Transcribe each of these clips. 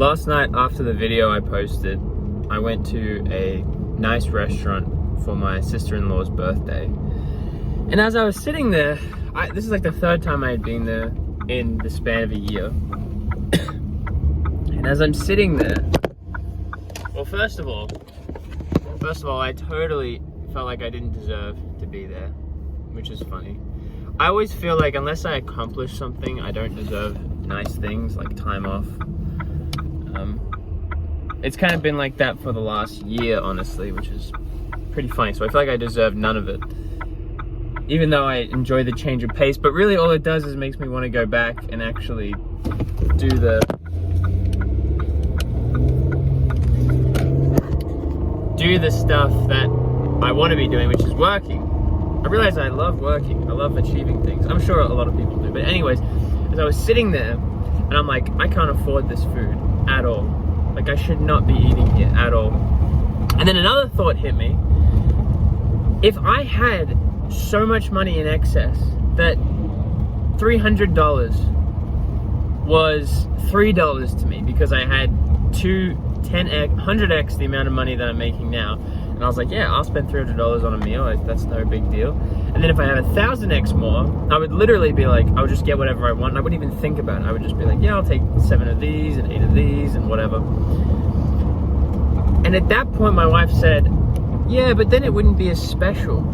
Last night after the video I posted, I went to a nice restaurant for my sister-in-law's birthday. And as I was sitting there, this is like the third time I had been there in the span of a year. And as I'm sitting there, well, first of all, I totally felt like I didn't deserve to be there, which is funny. I always feel like unless I accomplish something, I don't deserve nice things like time off. It's kind of been like that for the last year, honestly, which is pretty funny. So I feel like I deserve none of it, even though I enjoy the change of pace. But really all it does is makes me want to go back and actually do the stuff that I want to be doing, which is working. I realize I love working. I love achieving things. I'm sure a lot of people do. But anyways, as I was sitting there, and I'm like, I can't afford this food at all. Like, I should not be eating it at all. And then another thought hit me. If I had so much money in excess that $300 was $3 to me because I had 100x the amount of money that I'm making now. And I was like, yeah, I'll spend $300 on a meal. That's no big deal. And then if I had 1,000x more, I would literally be like, I would just get whatever I want. And I wouldn't even think about it. I would just be like, yeah, I'll take 7 of these and 8 of these and whatever. And at that point, my wife said, yeah, but then it wouldn't be as special.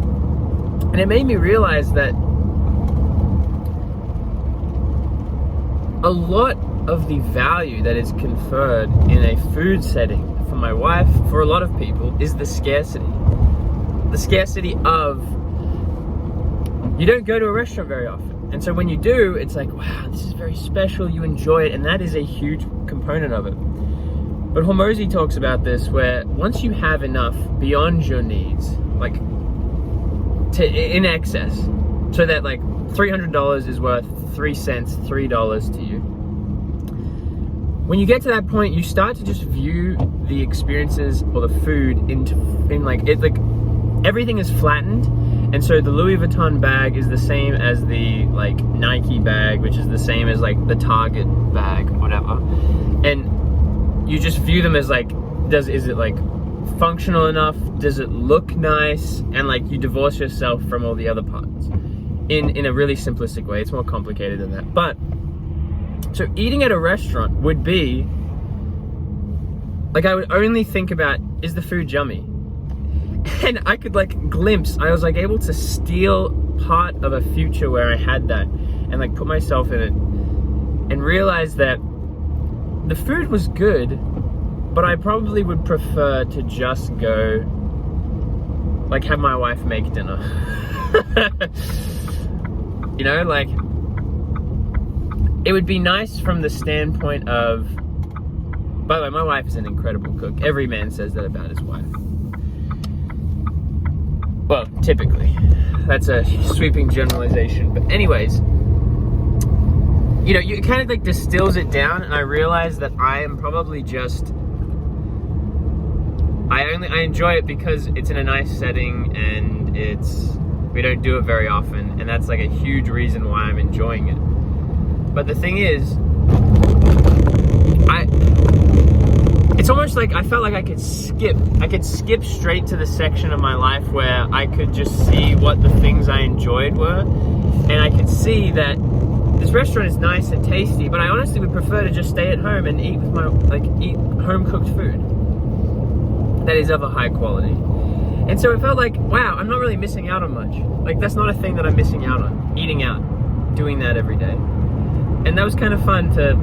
And it made me realize that a lot of the value that is conferred in a food setting for my wife, for a lot of people, is the scarcity. The scarcity of, you don't go to a restaurant very often. And so when you do, it's like, wow, this is very special, you enjoy it, and that is a huge component of it. But Hormozi talks about this, where once you have enough beyond your needs, like in excess, so that like $300 is worth 3 cents, $3 to you. When you get to that point, you start to just view the experiences or the food everything is flattened. And so the Louis Vuitton bag is the same as the like Nike bag, which is the same as like the Target bag, whatever. And you just view them as like, is it like functional enough? Does it look nice? And like you divorce yourself from all the other parts in a really simplistic way. It's more complicated than that. But so eating at a restaurant would be like, I would only think about, is the food yummy? And I could like I was like able to steal part of a future where I had that and like put myself in it and realize that the food was good, but I probably would prefer to just go like have my wife make dinner. You know, like it would be nice from the standpoint of, by the way, my wife is an incredible cook. Every man says that about his wife. Well, typically. That's a sweeping generalization. But anyways, you know, it kind of like distills it down, and I realize that I am probably just, I enjoy it because it's in a nice setting and we don't do it very often, and that's like a huge reason why I'm enjoying it. But the thing is, it's almost like I felt like I could skip straight to the section of my life where I could just see what the things I enjoyed were, and I could see that this restaurant is nice and tasty, but I honestly would prefer to just stay at home and eat eat home cooked food that is of a high quality. And so it felt like, wow, I'm not really missing out on much. Like, that's not a thing that I'm missing out on, eating out, doing that every day. And that was kind of fun to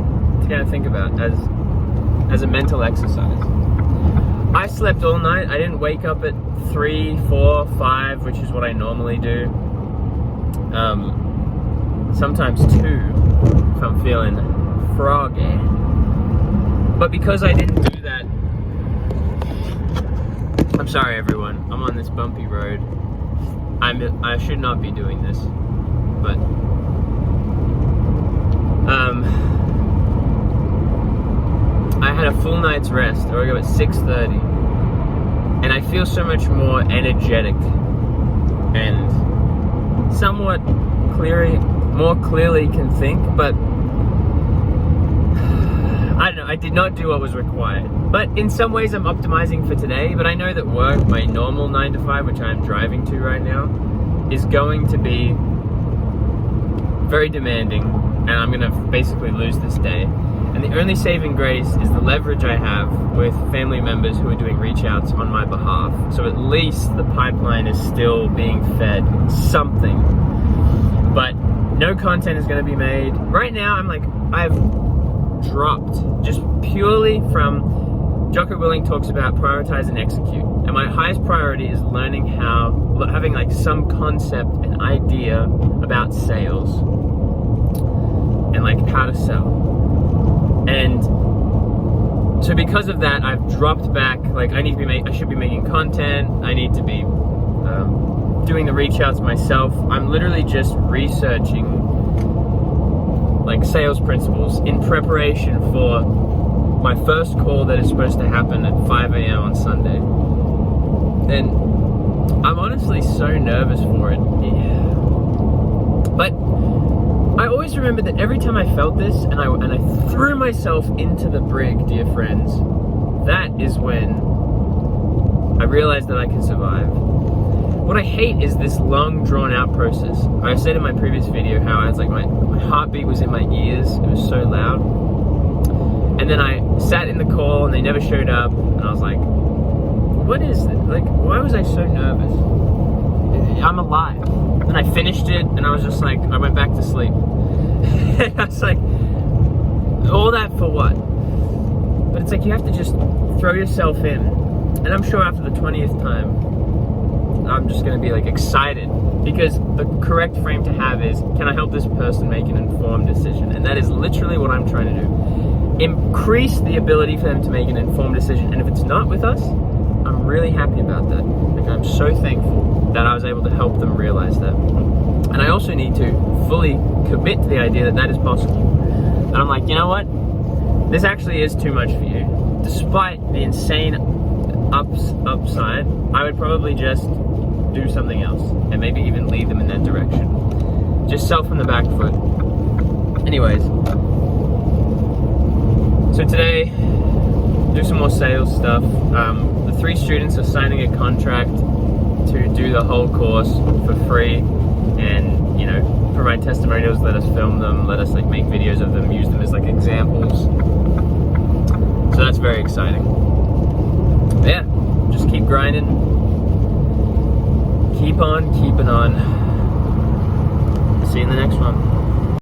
kind of think about as a mental exercise. I slept all night. I didn't wake up at 3, 4, 5, which is what I normally do. Sometimes 2 if I'm feeling froggy. But because I didn't do that, I'm sorry everyone, I'm on this bumpy road. I should not be doing this, but I had a full night's rest. I woke up at 6:30, and I feel so much more energetic and somewhat more clearly can think. But I don't know. I did not do what was required. But in some ways I'm optimizing for today, but I know that work, my normal 9 to 5, which I'm driving to right now, is going to be very demanding, and I'm gonna basically lose this day. And the only saving grace is the leverage I have with family members who are doing reach outs on my behalf. So at least the pipeline is still being fed something. But no content is gonna be made. Right now I've dropped just purely from Jocko Willing talks about prioritize and execute. And my highest priority is learning having like some concept and idea about sales and like how to sell. And so because of that, I've dropped back. Like I should be making content. I need to be doing the reach outs myself. I'm literally just researching like sales principles in preparation for my first call that is supposed to happen at 5 a.m. on Sunday. And I'm honestly so nervous for it. Yeah. But I always remember that every time I felt this and I threw myself into the brig, dear friends, that is when I realized that I can survive. What I hate is this long drawn out process. I said in my previous video how I was like, my heartbeat was in my ears. It was so loud. And then I sat in the call and they never showed up. And I was like, what is this? Like, why was I so nervous? I'm alive. And I finished it and I was just like, I went back to sleep. And I was like, all that for what? But it's like you have to just throw yourself in. And I'm sure after the 20th time, I'm just gonna be like excited, because the correct frame to have is, can I help this person make an informed decision? And that is literally what I'm trying to do. Increase the ability for them to make an informed decision. And if it's not with us, I'm really happy about that. Like I'm so thankful that I was able to help them realize that. And I also need to fully commit to the idea that that is possible. And I'm like, you know what? This actually is too much for you. Despite the insane upside, I would probably just do something else and maybe even lead them in that direction. Just sell from the back foot. Anyways, so today, do some more sales stuff. The 3 students are signing a contract to do the whole course for free and, you know, provide testimonials, let us film them, let us like make videos of them, use them as like examples. So that's very exciting. But yeah, just keep grinding. Keep on keeping on. See you in the next one.